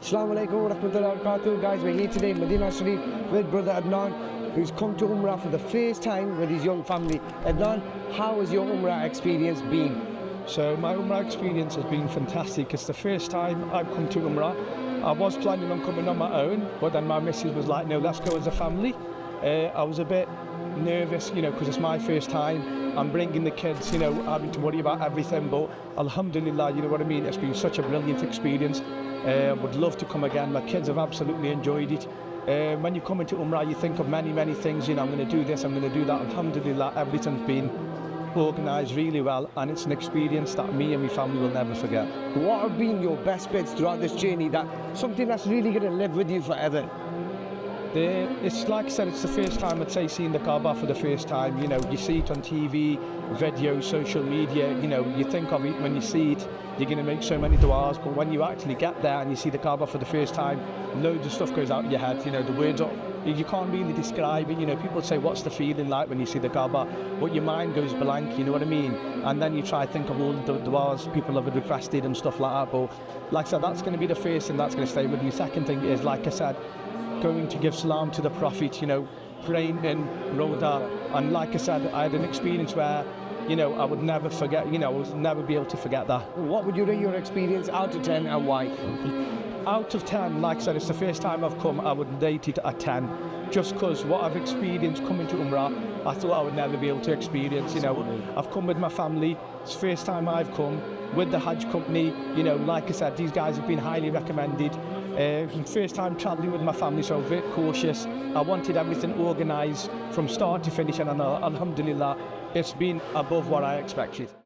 Assalamu alaikum wa rahmatullahi wa barakatuh. Guys, we're here today in Medina Sharif with brother Ednan, who's come to Umrah for the first time with his young family. Ednan, how has your Umrah experience been? So my Umrah experience has been fantastic. It's the first time I've come to Umrah. I was planning on coming on my own, but then my missus was like, no, let's go as a family. I was a bit nervous, because it's my first time. I'm bringing the kids, having to worry about everything, but alhamdulillah, you know what I mean? It's been such a brilliant experience. Would love to come again. My kids have absolutely enjoyed it. When you come into Umrah, you think of many things, I'm going to do this, I'm going to do that. Alhamdulillah, everything's been organised really well, and it's an experience that me and my family will never forget. What have been your best bits throughout this journey, something that's really going to live with you forever? It's like I said, it's the first time I'd say seeing the Kaaba for the first time. You see it on TV, video, social media, you think of it when you see it, you're going to make so many du'as, but when you actually get there and you see the Kaaba for the first time, loads of stuff goes out of your head, the words are, you can't really describe it, people say what's the feeling like when you see the Kaaba, but your mind goes blank, you know what I mean, and then you try to think of all the du'as people have requested and stuff like that, but like I said, that's going to be the first thing that's going to stay with you. Second thing is, like I said, going to give salam to the Prophet, praying in Roda, and like I said, I had an experience where, I would never forget, I would never be able to forget that. What would you rate your experience out of 10 and why? Out of 10, like I said, it's the first time I've come, I would rate it at 10, just because what I've experienced coming to Umrah, I thought I would never be able to experience, I've come with my family, it's the first time I've come with the Hajj company, like I said, these guys have been highly recommended. First time travelling with my family, so very cautious. I wanted everything organised from start to finish, and alhamdulillah, it's been above what I expected.